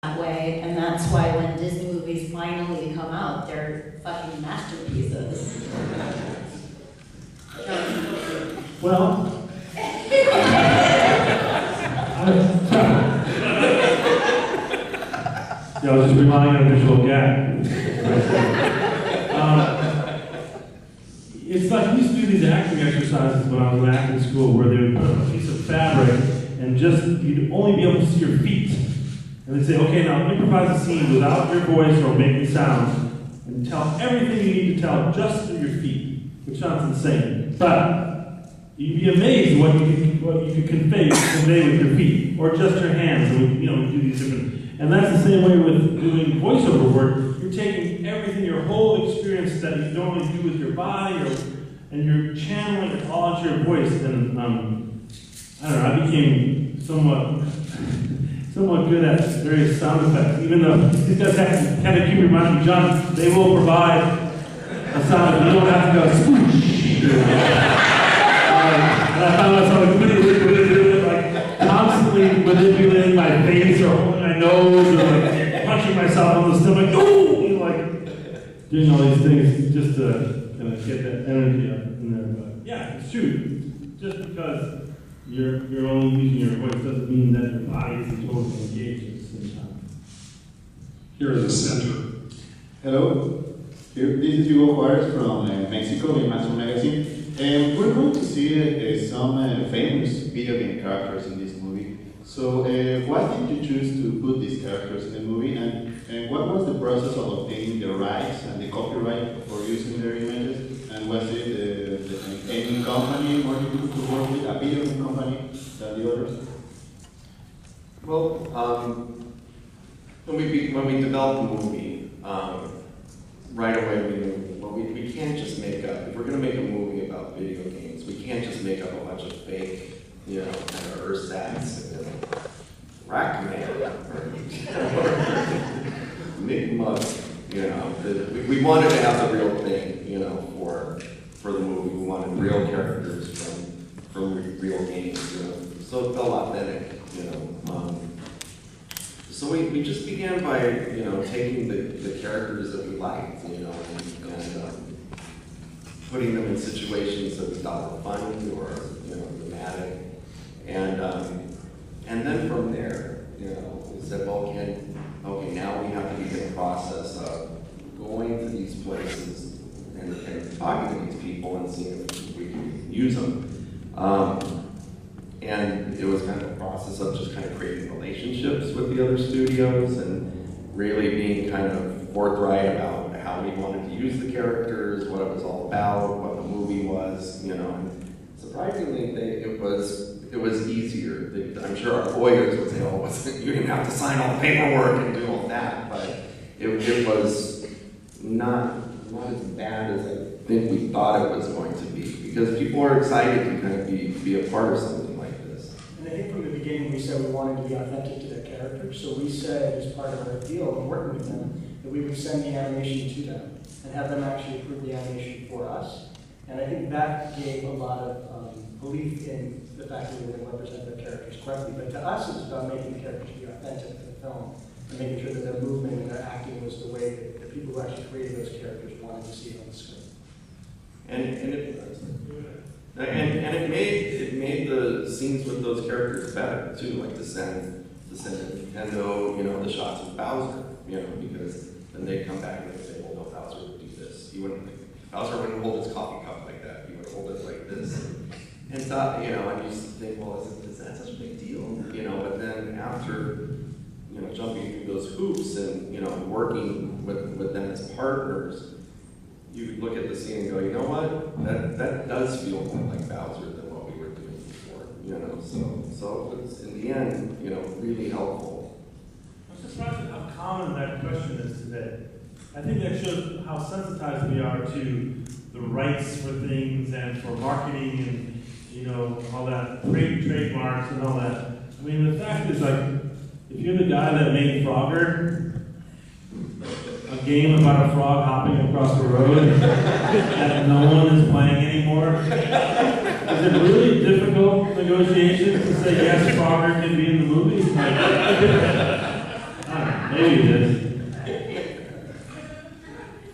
that way, and that's why when Disney movies finally come out, they're fucking masterpieces. Well, I was just relying on a visual gag. It's like we used to do these acting exercises when I was in acting school where they would put up a piece of fabric and just, you'd only be able to see your feet. And they'd say, okay, now improvise a scene without your voice or making sounds and tell everything you need to tell just through your feet, which sounds insane. But you'd be amazed what you could convey with your feet or just your hands. And we do these different. And that's the same way with doing voiceover work. You're taking everything, your whole experience that you normally do with your body, and you're channeling it all into your voice. And I don't know, I became somewhat good at various sound effects, even though these guys have to keep reminding me, John, they will provide a sound. You don't have to go swoosh. And I found myself like constantly manipulating my face or holding my nose or like punching myself on the stomach. Oh, doing all these things just to kind of get that energy up in there. But yeah, it's true. Just because you're only using your voice doesn't mean that your body isn't totally engaged at the same time. Here in the center. Hello, this is Hugo Juarez from Mexico, in Master Magazine. And we're going to see some famous video game characters in this movie. So why did you choose to put these characters in the movie? And what was the process of obtaining the rights and the copyright for using their images? And was it the gaming company more difficult to work with, a video game company than the others? Well, when we developed the movie, right away we knew, well, we can't just make up, if we're going to make a movie about video games, we can't just make up a bunch of fake, kind of ersatz, Rack Man, or Nick Mug, we wanted to have the real thing, for the movie. We wanted real characters from real games, so it felt authentic, So we just began by, taking the characters that we liked, and putting them in situations that we thought were funny or, dramatic. And then from there, we said, well, okay, now we have to begin the process of going to these places and talking to these people and seeing if we can use them. And it was kind of a process of just kind of creating relationships with the other studios and really being kind of forthright about how we wanted to use the characters, what it was all about, what the movie was, And surprisingly, it was easier. I'm sure our lawyers would say, "Oh, you didn't have to sign all the paperwork and do all that," but it was not as bad as I think we thought it was going to be, because people are excited to kind of be a part of something like this. And I think from the beginning we said we wanted to be authentic to their characters, so we said as part of our deal and working with them that we would send the animation to them and have them actually approve the animation for us. And I think that gave a lot of belief in the fact that we were going to represent their characters correctly. But to us, it was about making the characters be authentic to the film and making sure that their movement and their acting was the way that the people who actually created those characters wanted to see it on the screen. And it made the scenes with those characters better too, like to send Nintendo, the shots of Bowser, because then they'd come back and they'd say, well, no, Bowser would do this. Bowser wouldn't hold his coffee cup like that. He would hold it like this. And thought, I used to think, well, is that such a big deal? But then after, jumping through those hoops and, working with them as partners, you look at the scene and go, you know what? That does feel more like Bowser than what we were doing before, So it was, in the end, really helpful. I'm surprised at how common that question is today. I think that shows how sensitized we are to the rights for things and for marketing and, all that, trademarks and all that. I mean, the fact is, if you're the guy that made Frogger, a game about a frog hopping across the road that no one is playing anymore, is it really difficult negotiations to say, yes, Frogger can be in the movie? Maybe it is.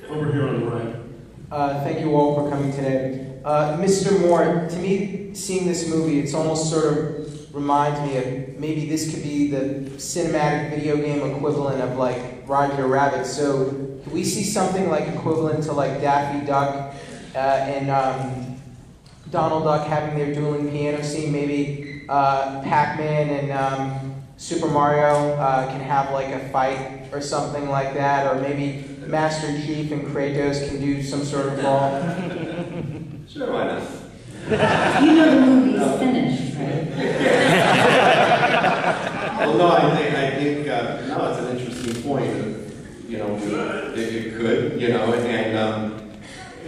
Over here on the right. Thank you all for coming today. Mr. Moore, to me, seeing this movie, it's almost sort of reminds me of maybe this could be the cinematic video game equivalent of like Roger Rabbit. So can we see something like equivalent to like Daffy Duck and Donald Duck having their dueling piano scene? Maybe Pac-Man and Super Mario can have like a fight or something like that, or maybe Master Chief and Kratos can do some sort of brawl. Sure, why not? You know the movie's finished, right? Well, no, I think no, it's an interesting point. You know, it could, you know,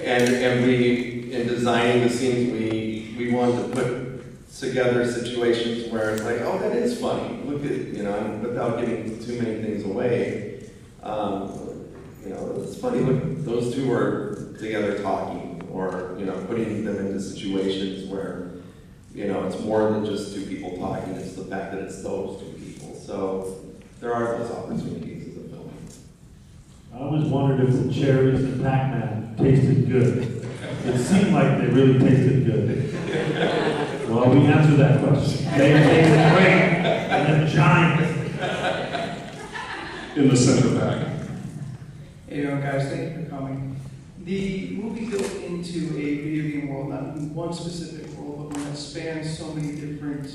and we, in designing the scenes, we wanted to put together situations where it's like, oh, that is funny. Look at, you know, and without giving too many things away. You know, it's funny. Look, those two are together talking, or you know, putting them into situations where, you know, it's more than just two people talking. It's the fact that it's those two people. So there are those opportunities in the film. I always wondered if the cherries and Pac-Man tasted good. It seemed like they really tasted good. Well, we answered that question. They tasted great, and they're giant. In the center back. Hey, guys, thank you for coming. The movie built into a video game world, not one specific world, but one that spans so many different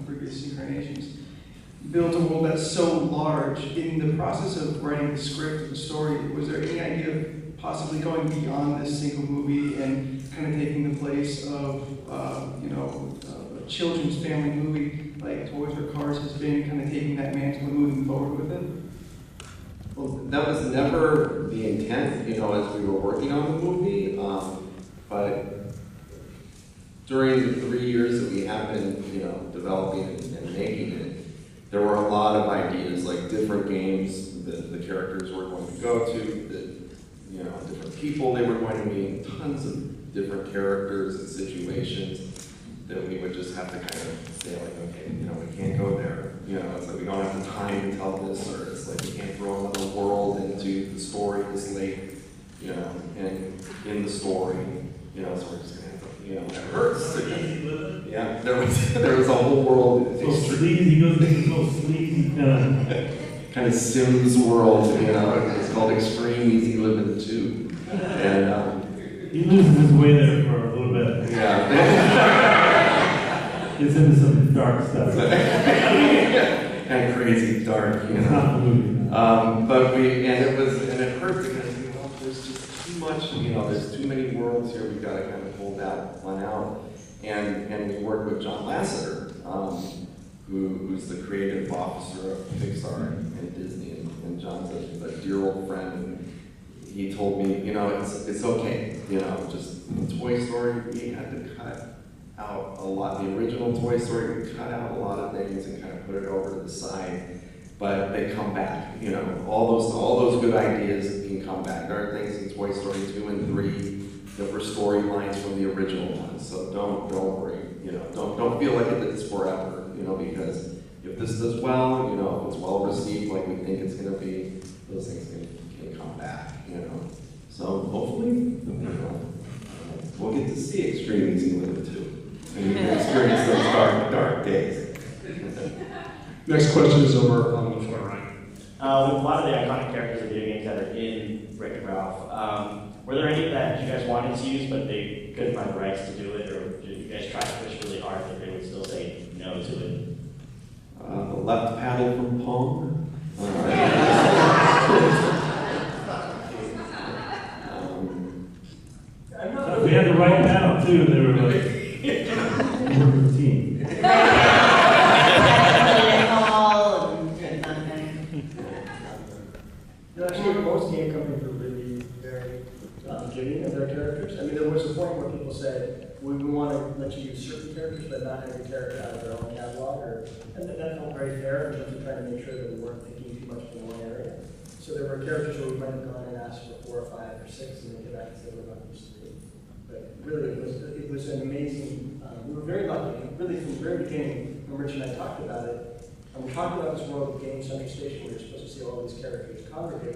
previous incarnations. Built a world that's so large. In the process of writing the script of the story, was there any idea of possibly going beyond this single movie and kind of taking the place of a children's family movie like Toys R Cars has been, kind of taking that mantle and moving forward with it? Well, that was never the intent, you know, as we were working on the movie. But during the 3 years that we have been, you know, developing and making it, there were a lot of ideas, like different games that the characters were going to go to, you know, different people they were going to meet, tons of different characters and situations that we would just have to kind of say, like, okay, you know, we can't go there. You know, it's like we don't have the time to tell this, or it's like we can't throw another world into the story this late, you know, and in the story, you know, so we're just gonna have to, you know, it hurts. Yeah, there was a whole world. So sleazy, he goes into so sleazy kind of Sims world, you know, it's called Extreme Easy Living 2. And he loses his way there for a little bit. yeah. Gets into some dark stuff. Kind of crazy dark, you It's not know. the movie. But it hurt because, you know, there's just too much, you know, there's too many worlds here. We've got to kind of pull that one out. And we worked with John Lasseter, who's the creative officer of Pixar and Disney, and John's a dear old friend. And he told me, you know, it's okay, you know, just in Toy Story, we had to cut out a lot. The original Toy Story, we cut out a lot of things and kind of put it over to the side, but they come back. You know, all those good ideas can come back. There are things in Toy Story 2 and 3 that were storylines from the original ones. So don't worry. You know, don't feel like it's forever. You know, because if this does well, you know, if it's well received like we think it's going to be, those things can come back. You know, so hopefully, you know, we'll get to see Extreme Easy Living 2. And you can experience those dark days. Next question is over on the far right. With a lot of the iconic characters of video games that are in Wreck-It Ralph, were there any that you guys wanted to use but they couldn't find the rights to do it, or did you guys try to push really hard but they would still say no to it? The left paddle from Pong. We had the right panel too, and they were like, we're a team. Actually, most game companies were really very giving of their characters. I mean, there was a point where people said, we want to let you use certain characters, but not every character out of their own catalog. And that felt very fair in terms of trying to make sure that we weren't thinking too much in one area. So there were characters where we might have gone and asked for 4 or 5 or 6, and they came back and said, we're not used to it. But really, it was an amazing, we were very lucky. Really, from the very beginning, when Rich and I talked about it, And we're talking about this world of Game Center Station where you're supposed to see all these characters congregate.